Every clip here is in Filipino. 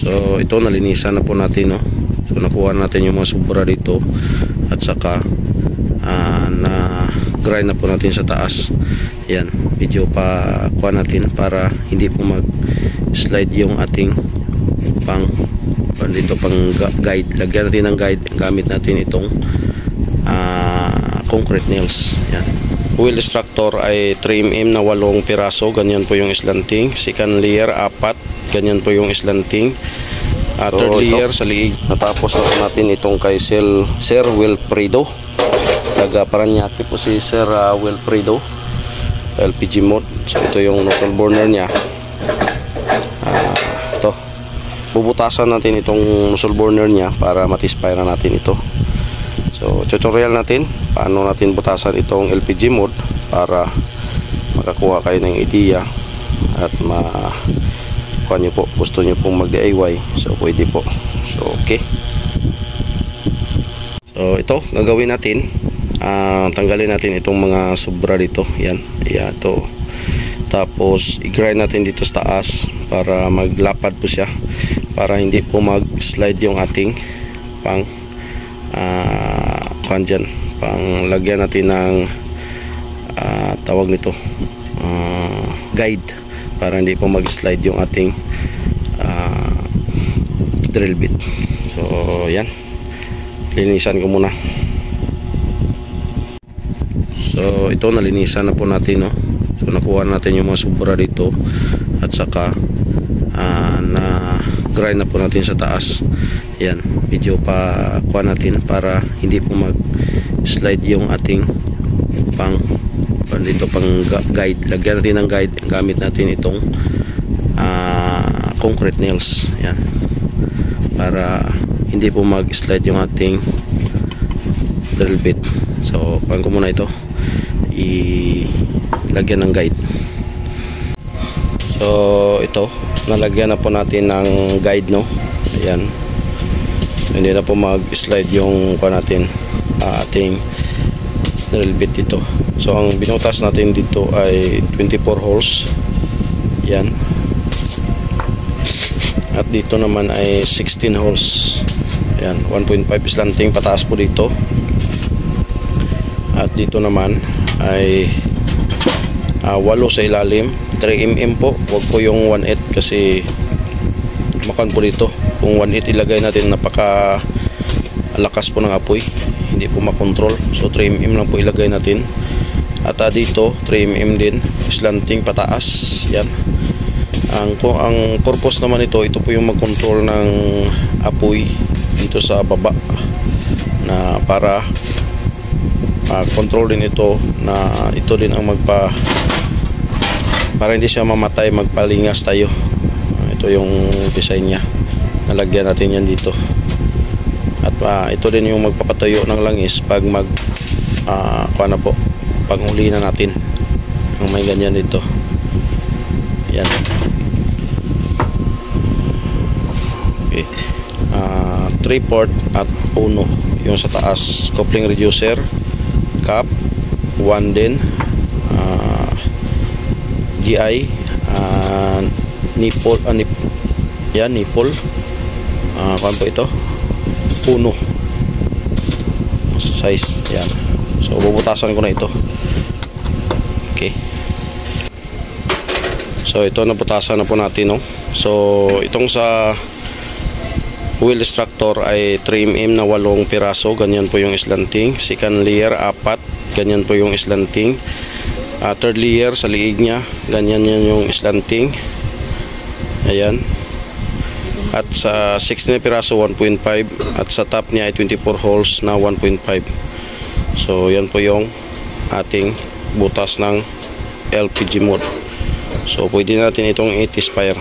So ito, nalinisan na po natin, no? So nakuha natin yung mga sobra dito at saka na grind na po natin sa taas. Yan, medyo pa kuha natin para hindi po mag slide yung ating pang guide. Lagyan natin ng guide gamit natin itong concrete nails. Yan. Wheel extractor ay 3mm na 8 piraso, ganyan po yung slanting. Second layer 4, ganyan po yung slanting. Third layer sa liig. Natapos na po natin itong kay Sir Wilfredo. Taga Paranaque po si Sir Wilfredo, LPG mode. So ito yung nozzle burner niya. Ito, bubutasan natin itong nozzle burner niya para matispire natin ito. So tutorial natin paano natin butasan itong LPG mode para makakuha kayo ng idea at kuha nyo po, gusto nyo pong mag DIY, so pwede po. So okay, so ito gagawin natin, tanggalin natin itong mga sobra dito. Yan, ito. Tapos i-grind natin dito sa taas para maglapad po siya, para hindi po mag slide yung ating pang lagyan natin ng tawag nito guide, para hindi po mag slide yung ating drill bit. So yan, linisan ko muna. So ito, nalinisan na po natin, no? So nakuha natin yung mga sobra dito at saka na grind na po natin sa taas. Yan, medyo pa kuha natin para hindi po mag slide yung ating pang guide. Lagyan natin ng guide gamit natin itong concrete nails. Yan, para hindi po mag slide yung ating drill bit. So kuha ko muna ito, ilagyan ng guide. So ito, nalagyan na po natin ng guide, no? Ayan, hindi na po mag slide yung natin ating drill bit dito. So ang binutas natin dito ay 24 holes. Yan, at dito naman ay 16 holes. Ayan, 1.5 slanting pataas po dito, at dito naman ay 8 sa ilalim, 3mm po. Huwag po yung 1/8 kasi makan po dito. Kung 1/8 ilagay natin, napaka lakas po ng apoy, hindi po makontrol. So 3mm lang po ilagay natin. At dito 3mm din, slanting pataas. Yan, ang purpose naman ito po yung mag-control ng apoy dito sa baba, na para control din ito, na ito din ang para hindi siya mamatay, magpalingas tayo. Ito yung design niya, nalagyan natin yan dito. At ito din yung magpapatayo ng langis pag pag uli na natin, ang may ganyan dito. Yan, okay. 3/4 at 1 yung sa taas, coupling reducer cap 1 din, GI nipple, yan nipple, kung po ito 1 size. Yan, so bubutasan ko na ito. Okay, so ito, nabutasan na po natin, no? So itong sa wheel extractor ay 3mm na 8 piraso, ganyan po yung slanting. Second layer 4, ganyan po yung slanting. Third layer sa liig niya, ganyan yan yung slanting. Ayan, at sa 16 na piraso 1.5, at sa top niya ay 24 holes na 1.5. So yan po yung ating butas ng LPG mode. So pwede natin itong i-spire.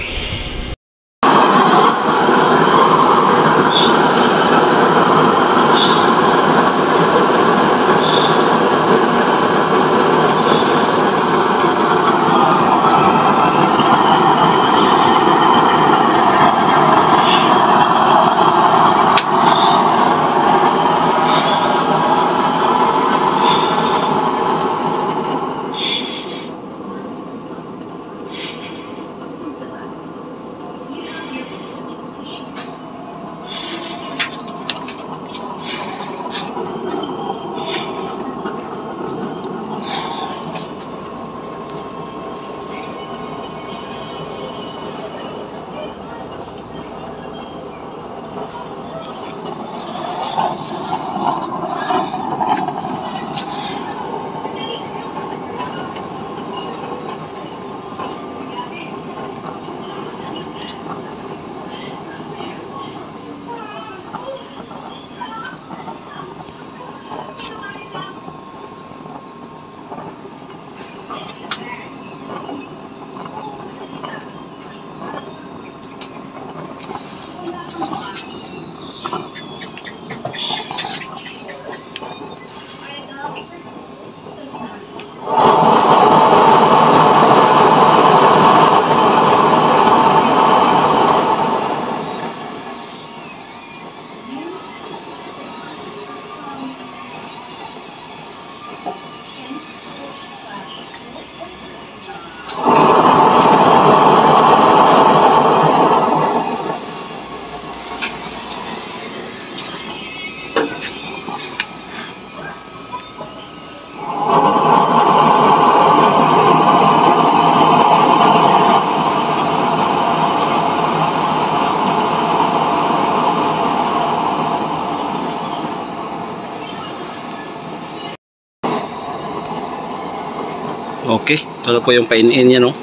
Ito po yung pain-in niya, no?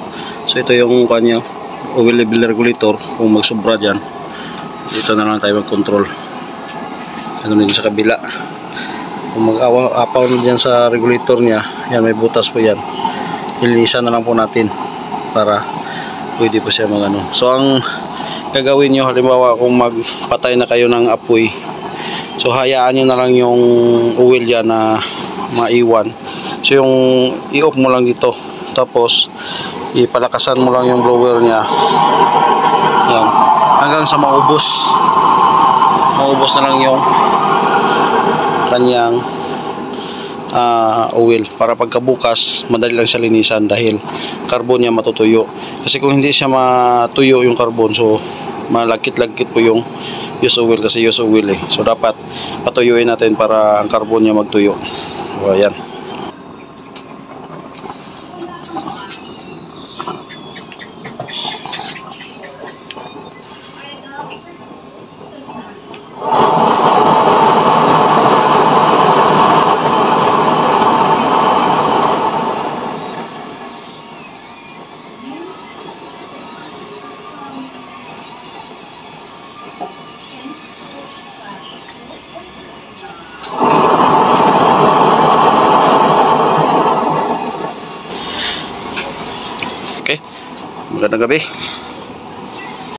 So ito yung kanya oil level regulator. Kung magsobra dyan, dito na lang tayo mag-control. Ano din sa kabila. Kung mag-apaw na dyan sa regulator niya, yan, may butas po yan. Ilinisan na lang po natin para pwede po siya mag-ano. So ang gagawin nyo, halimbawa kung magpatay na kayo ng apoy, so hayaan nyo na lang yung oil dyan na maiwan. So yung i-off mo lang dito, tapos ipalakasan mo lang yung blower nya, yan, hanggang sa maubos na lang yung kanyang oil, para pagkabukas madali lang siya linisan dahil carbon niya matutuyo. Kasi kung hindi siya matuyo yung carbon, so malagkit-lagkit po yung use oil, kasi use oil so dapat patuyuin natin para ang carbon niya magtuyo. So ayan. Okay, magandang gabi.